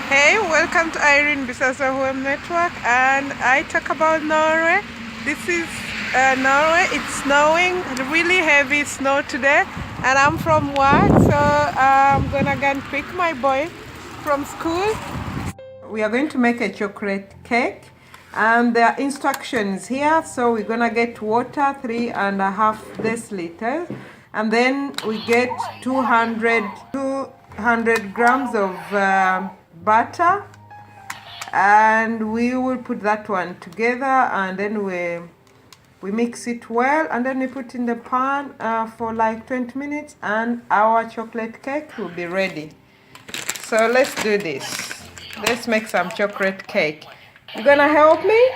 Hey, welcome to Irene Bisasso Hoem Network, and I talk about Norway. This is Norway. It's snowing, really heavy snow today, and I'm from work, so I'm gonna go and pick my boy from school. We are going to make a chocolate cake, and there are instructions here. So we're gonna get water 3.5 deciliters, and then we get 200 grams of butter, and we will put that one together, and then we mix it well, and then we put in the pan for like 20 minutes, and our chocolate cake will be ready. So let's do this. Let's make some chocolate cake. You gonna help me?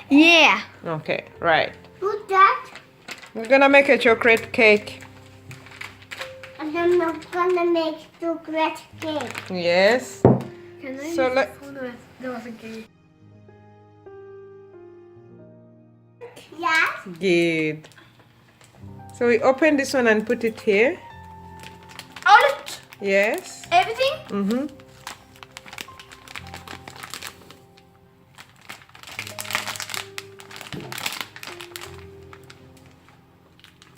Yeah. Okay, right. Who's that? We're gonna make a chocolate cake. And I'm not gonna make chocolate cake. Yes. Can I So let. That was a cake. Yes. Good. So we open this one and put it here. All it. Yes. Everything. Mm-hmm.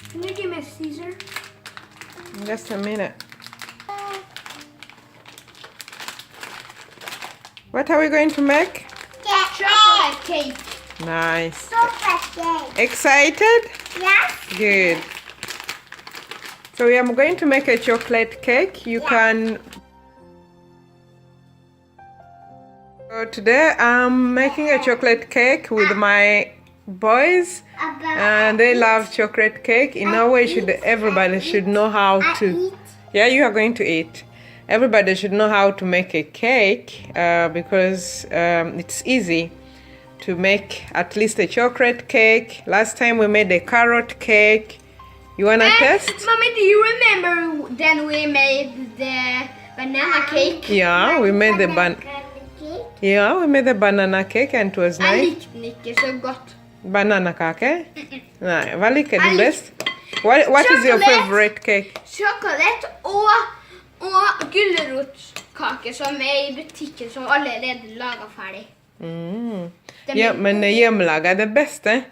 Can you give me a Caesar? Just a minute. What are we going to make? Chocolate cake. Nice. Chocolate cake. Excited? Yes. Good. So we are going to make a chocolate cake. You can. So today I'm making a chocolate cake with my boys, and they love chocolate cake. In Norway, everybody should know how to. Yeah, you are going to eat. Everybody should know how to make a cake because it's easy to make at least a chocolate cake. Last time we made a carrot cake. You wanna test? Mommy, do you remember then we made the banana cake? Yeah, we made the we made the banana cake, and it was Jeg nice. likte den ikke så godt. Bananakake? Nei, hva liker du best? What is your Chocolate. favorite cake? Sjokolade og gulrotkake som er i butikken som allerede laget ferdig. Ja, men hjemmelaga er det beste.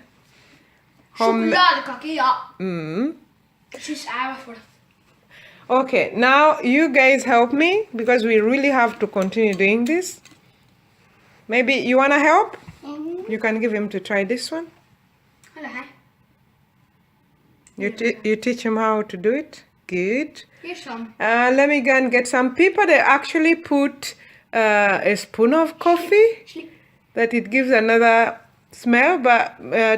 Sjokoladekake, ja. Mm. Synes jeg i hvert fall. Okay, now you guys help me because we really have to continue doing this. Maybe you wanna help? You can give him to try this one. Hold her. You teach him how to do it. Good. Gjør sånn. Let me go and get some people. They actually put a spoon of coffee. Slipp. That it gives another smell, but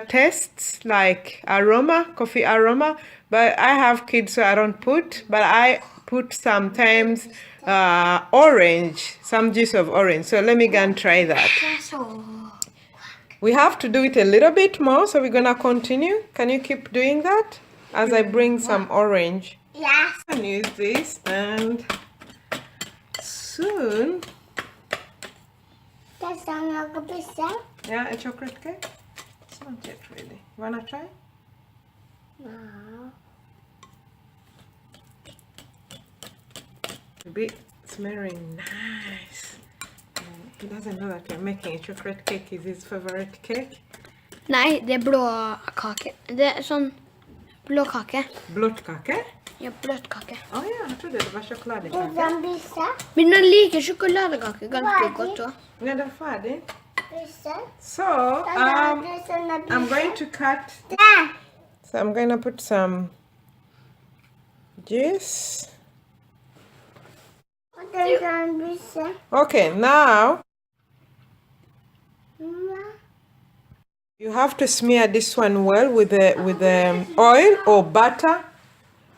tastes like aroma, coffee aroma. But I have kids, so I don't put. But I put sometimes orange, some juice of orange. So let me go and try that. Så. We have to do it a little bit more, so we're gonna continue. Can you keep doing that as I bring some orange? Yes. I can use this, and soon, Det er noe pisse. yeah, a chocolate cake. It's not yet ready. Wanna try? No. It'll be smelling nice. He doesn't know that we're making a chocolate cake is his favorite cake. Nei, det er blåkake. Det er sånn blåkake. Blåtkake? Ja, bløtkake. Oh yeah, I thought it was sjokoladekake. Men den liker sjokoladekake ganske godt også. Yeah, they're ferdig. So, I'm going to cut. So I'm going to put some juice. Okay, now you have to smear this one well with the oil or butter,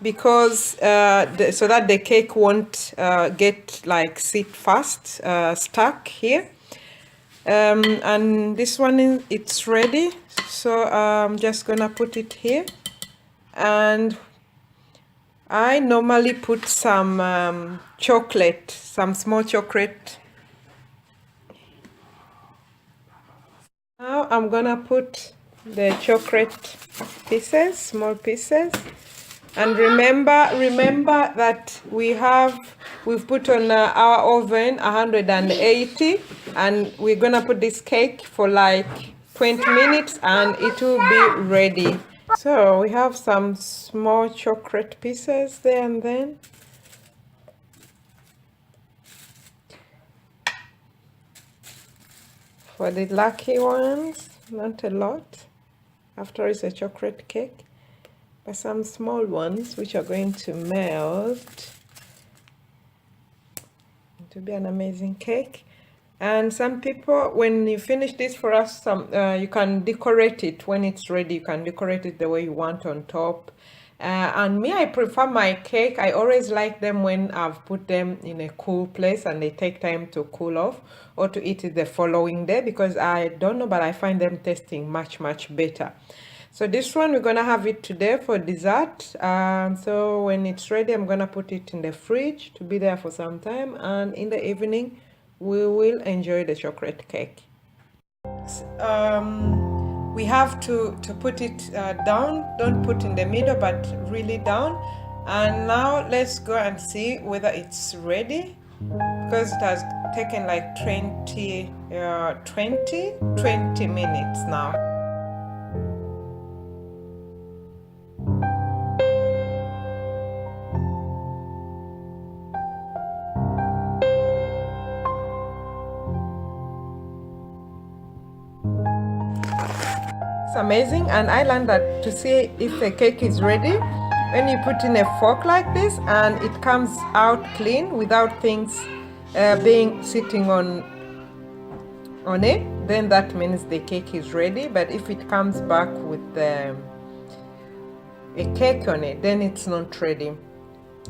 because so that the cake won't get like sit fast, stuck here. And this one it's ready, so I'm just gonna put it here, and I normally put some chocolate, some small chocolate. Now I'm gonna put the chocolate pieces, small pieces, And remember that we've put on our oven 180, and we're gonna put this cake for like 20 minutes and it will be ready. So we have some small chocolate pieces there, and then for the lucky ones, not a lot, after it's a chocolate cake, but some small ones which are going to melt. It will be an amazing cake. And some people, when you finish this for us, you can decorate it when it's ready. You can decorate it the way you want on top. And me, I prefer my cake. I always like them when I've put them in a cool place and they take time to cool off, or to eat it the following day, because I don't know, but I find them tasting much better. So this one, we're gonna have it today for dessert. So when it's ready, I'm gonna put it in the fridge to be there for some time, and in the evening we will enjoy the chocolate cake. We have to put it down. Don't put in the middle, but really down. And now let's go and see whether it's ready, because it has taken like 20 minutes now. It's amazing, and I learned that to see if the cake is ready when you put in a fork like this and it comes out clean without things being sitting on it, then that means the cake is ready. But if it comes back with a cake on it, then it's not ready.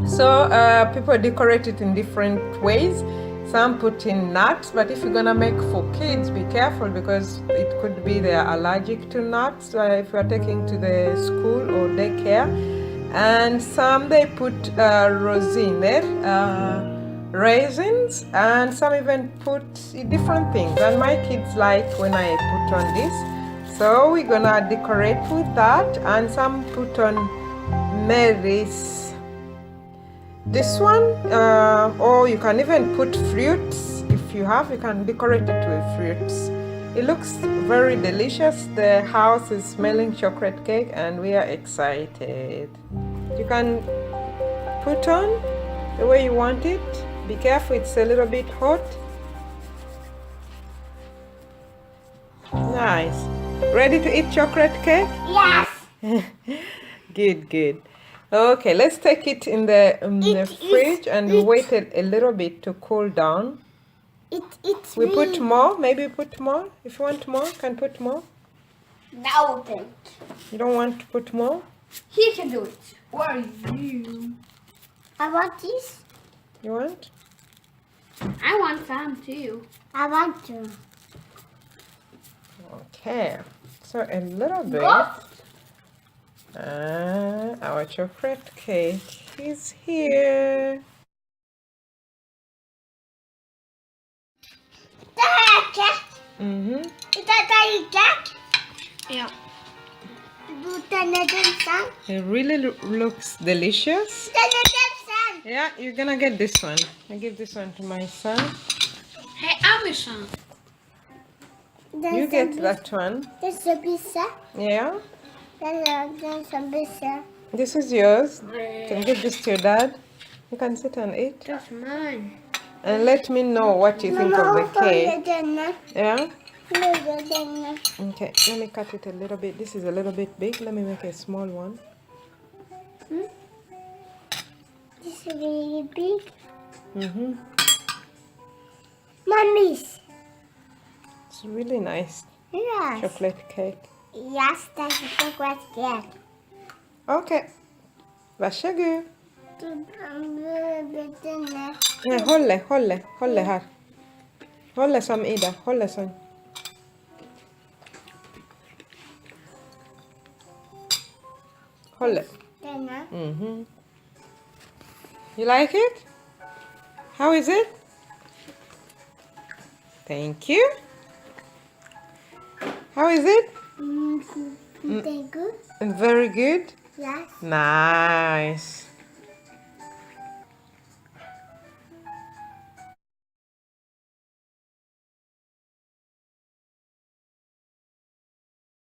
So people decorate it in different ways. Some put in nuts, but if you're gonna make for kids, be careful, because it could be they're allergic to nuts if you're taking to the school or daycare. And some they put raisins, and some even put different things. And my kids like when I put on this, so we're gonna decorate with that. And some put on berries. This one, or you can even put fruits. If you have, you can decorate it with fruits. It looks very delicious. The house is smelling chocolate cake and we are excited. You can put on the way you want it. Be careful, it's a little bit hot. Nice. Ready to eat chocolate cake? Yes. Good. Okay, let's take it in the fridge and wait a little bit to cool down. We put more, maybe put more. If you want more, you can put more. No, thank You don't want to put more? He can do it. Or you. I want this. You want? I want some too. I want to. Okay, so a little bit. Our chocolate cake is here. Is that cake? Yeah. It really looks delicious. Yeah, you're gonna get this one. I give this one to my son. Hey, I wish some. You get that one. This is pizza. Yeah. There's some pizza. This is yours. You can give this to your dad. You can sit and eat. That's mine. And let me know what you think of the cake. Yeah? Okay, let me cut it a little bit. This is a little bit big. Let me make a small one. This is really big. Mommy's. It's really nice. Yes. Chocolate cake. Yes, that's a chocolate cake. Okay. Varsågod. Nej, Håll här. Håll som Ida. Håll som. Håll. You like it? How is it? Thank you. How is it? Very good. Very good. Yes. Nice.